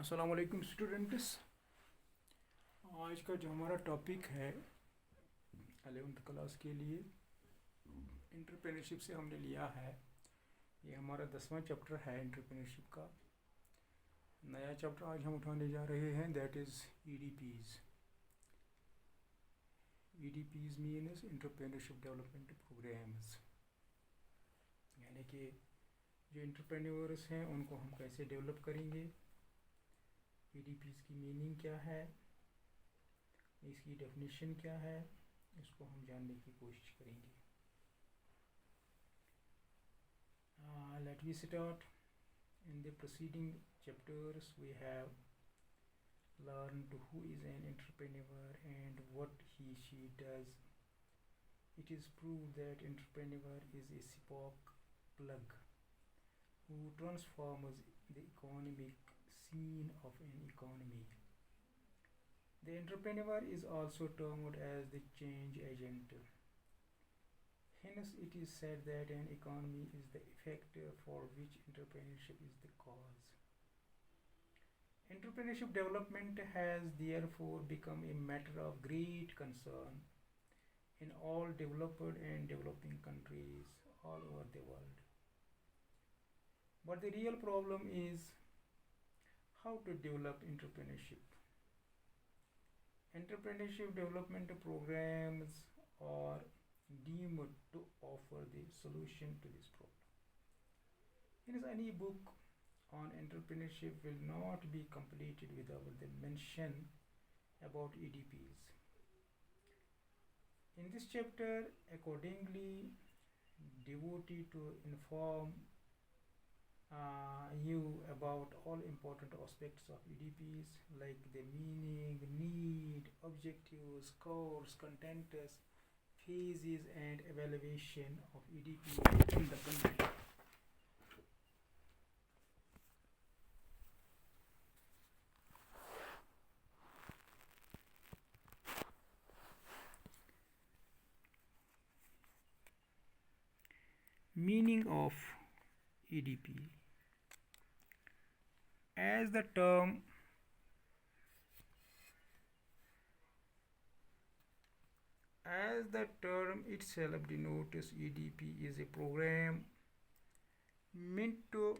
अस्सलाम वालेकुम स्टूडेंट्स। आज का जो हमारा टॉपिक है 11th क्लास के लिए एंटरप्रेन्योरशिप से हमने लिया है। ये हमारा 10वां चैप्टर है एंटरप्रेन्योरशिप का। नया चैप्टर आज हम उठाने जा रहे हैं, that is EDPs। EDPs means entrepreneurship development programmes, यानी कि जो एंटरप्रेन्योर्स हैं उनको हम कैसे डेवलप करेंगे। EDPs की मीनिंग क्या है, इसकी डेफिनेशन क्या है, इसको हम जानने की कोशिश करेंगे। Let me start. In the preceding chapters we have learned who is an entrepreneur and what she does. It is proved that entrepreneur is a spark plug who transforms the economic scene of an economy. The entrepreneur is also termed as the change agent. Hence, it is said that an economy is the effect for which entrepreneurship is the cause. Entrepreneurship development has therefore become a matter of great concern in all developed and developing countries all over the world. But the real problem is how to develop entrepreneurship. Entrepreneurship development programs are deemed to offer the solution to this problem. Hence, any book on entrepreneurship will not be completed without the mention about EDPs. In this chapter, accordingly, devoted to inform you about all important aspects of EDPs like the meaning, need, objectives, course, contents, phases and evaluation of EDPs in the country. Meaning of EDP. As the term itself denotes, EDP is a program meant to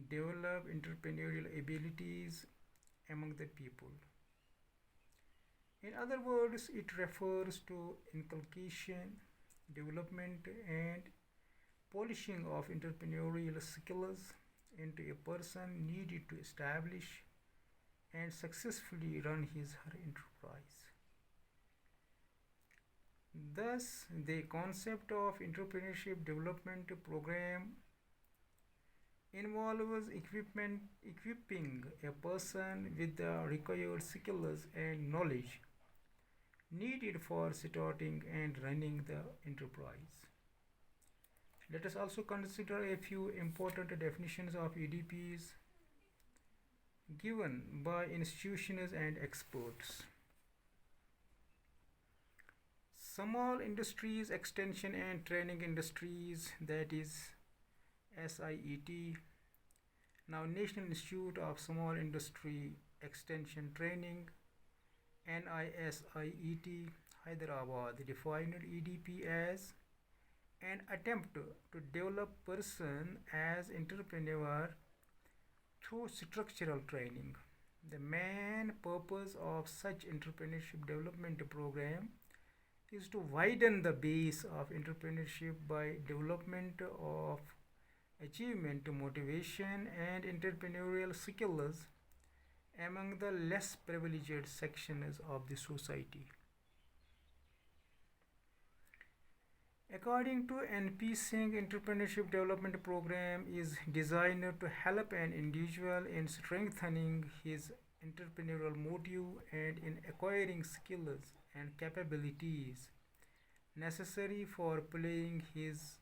develop entrepreneurial abilities among the people. In other words, it refers to inculcation, development and polishing of entrepreneurial skills into a person needed to establish and successfully run his or her enterprise. Thus, the concept of entrepreneurship development program involves equipping a person with the required skills and knowledge needed for starting and running the enterprise. Let us also consider a few important definitions of EDPs given by institutions and experts. Small Industries Extension and Training Industries, that is SIET. Now, National Institute of Small Industry Extension Training, NISIET, Hyderabad, defined EDP as an attempt to develop person as entrepreneur through structural training. The main purpose of such entrepreneurship development program is to widen the base of entrepreneurship by development of achievement, motivation and entrepreneurial skills among the less privileged sections of the society. According to NP Singh, entrepreneurship development program is designed to help an individual in strengthening his entrepreneurial motive and in acquiring skills and capabilities necessary for playing his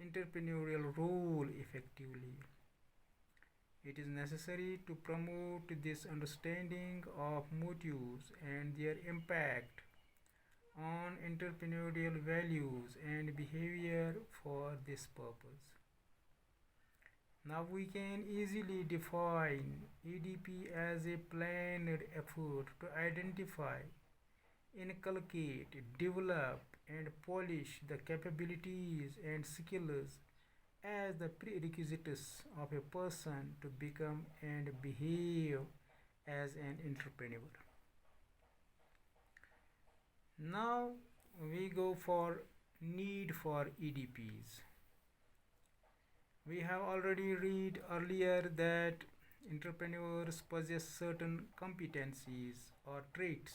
entrepreneurial role effectively. It is necessary to promote this understanding of motives and their impact on entrepreneurial values and behavior for this purpose. Now we can easily define EDP as a planned effort to identify, inculcate, develop, and polish the capabilities and skills as the prerequisites of a person to become and behave as an entrepreneur. Now we go for need for EDPs. We have already read earlier that entrepreneurs possess certain competencies or traits.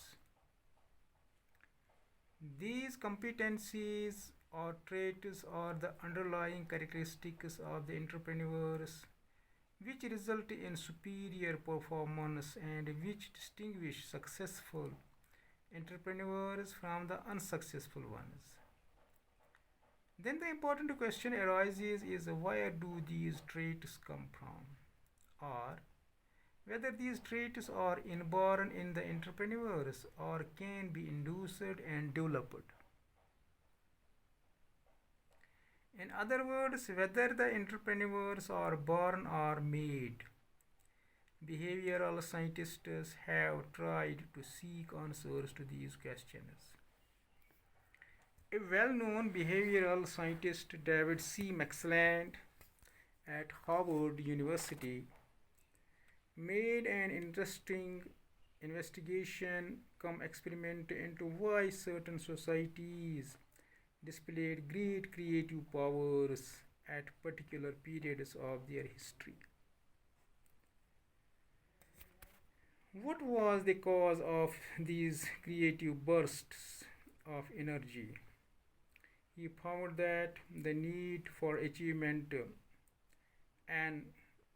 These competencies or traits are the underlying characteristics of the entrepreneurs which result in superior performance and which distinguish successful entrepreneurs from the unsuccessful ones. Then the important question arises is where do these traits come from? Or whether these traits are inborn in the entrepreneurs or can be induced and developed. In other words, whether the entrepreneurs are born or made. Behavioral scientists have tried to seek answers to these questions. A well known behavioral scientist, David C. McClelland, at Harvard University, made an interesting investigation cum experiment into why certain societies displayed great creative powers at particular periods of their history. What was the cause of these creative bursts of energy? He found that the need for achievement, an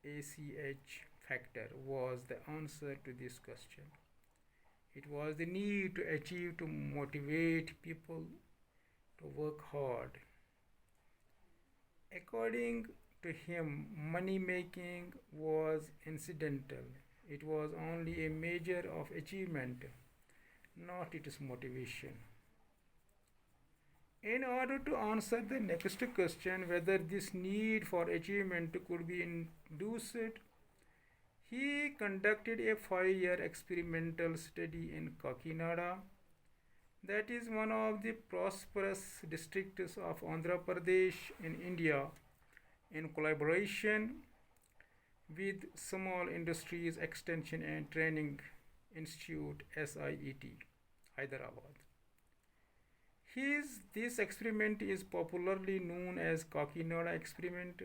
ACH factor, was the answer to this question. It was the need to achieve to motivate people to work hard. According to him, money making was incidental. It was only a measure of achievement, not its motivation. In order to answer the next question, whether this need for achievement could be induced, he conducted a 5-year experimental study in Kakinada, that is one of the prosperous districts of Andhra Pradesh in India, in collaboration with Small Industries Extension and Training Institute SIET, Hyderabad. This experiment is popularly known as Kakinada experiment.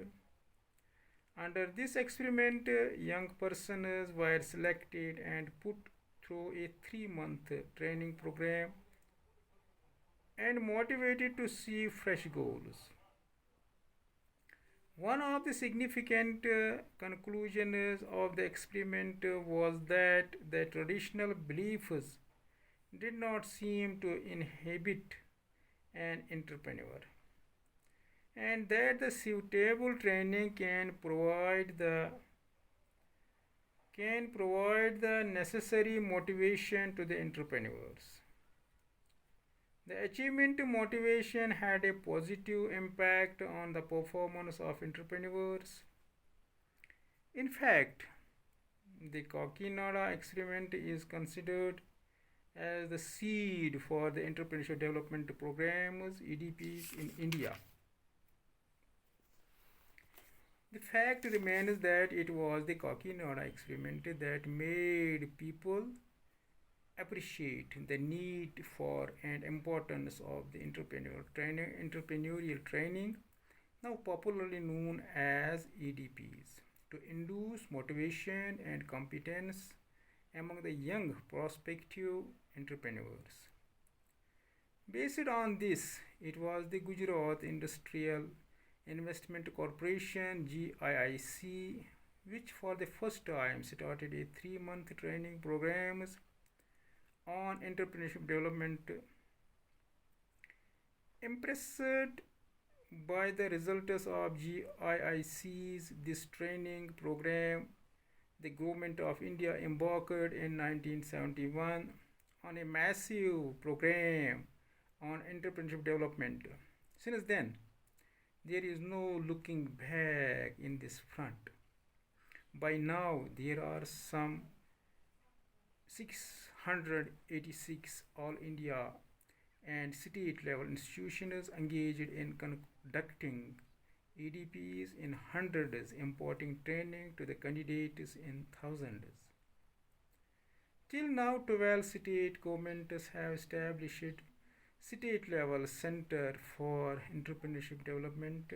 Under this experiment, young persons were selected and put through a 3-month training program and motivated to see fresh goals. One of the significant conclusions of the experiment was that the traditional beliefs did not seem to inhibit an entrepreneur, and that the suitable training can provide the necessary motivation to the entrepreneurs. The achievement motivation had a positive impact on the performance of entrepreneurs. In fact, the Kakinada experiment is considered as the seed for the entrepreneurship development programs EDPs in India. The fact remains that it was the Kakinada experiment that made people appreciate the need for and importance of the entrepreneurial training, now popularly known as EDPs, to induce motivation and competence among the young prospective entrepreneurs. Based on this, it was the Gujarat Industrial Investment Corporation GIIC which for the first time started a 3-month training programs on entrepreneurship development. Impressed by the results of GIIC's this training program, the government of India embarked in 1971 on a massive program on entrepreneurship development. Since then, There is no looking back in this front. By now, there are some 686 all India and state level institutions engaged in conducting EDPs in hundreds, imparting training to the candidates in thousands. Till now, 12 state governments have established state level center for entrepreneurship development,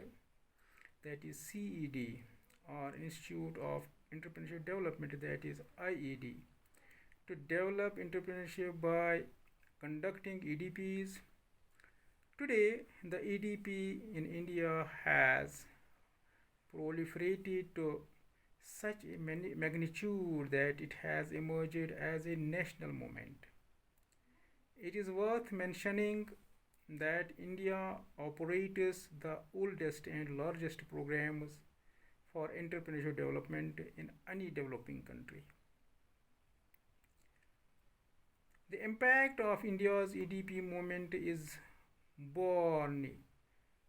that is CED, or Institute of Entrepreneurship Development, that is IED, to develop entrepreneurship by conducting EDPs. Today, the EDP in India has proliferated to such a magnitude that it has emerged as a national movement. It is worth mentioning that India operates the oldest and largest programs for entrepreneurship development in any developing country. The impact of India's EDP movement is borne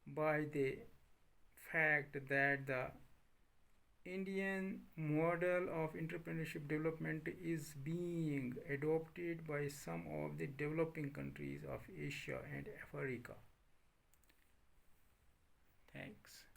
by the fact that the Indian model of entrepreneurship development is being adopted by some of the developing countries of Asia and Africa. Thanks.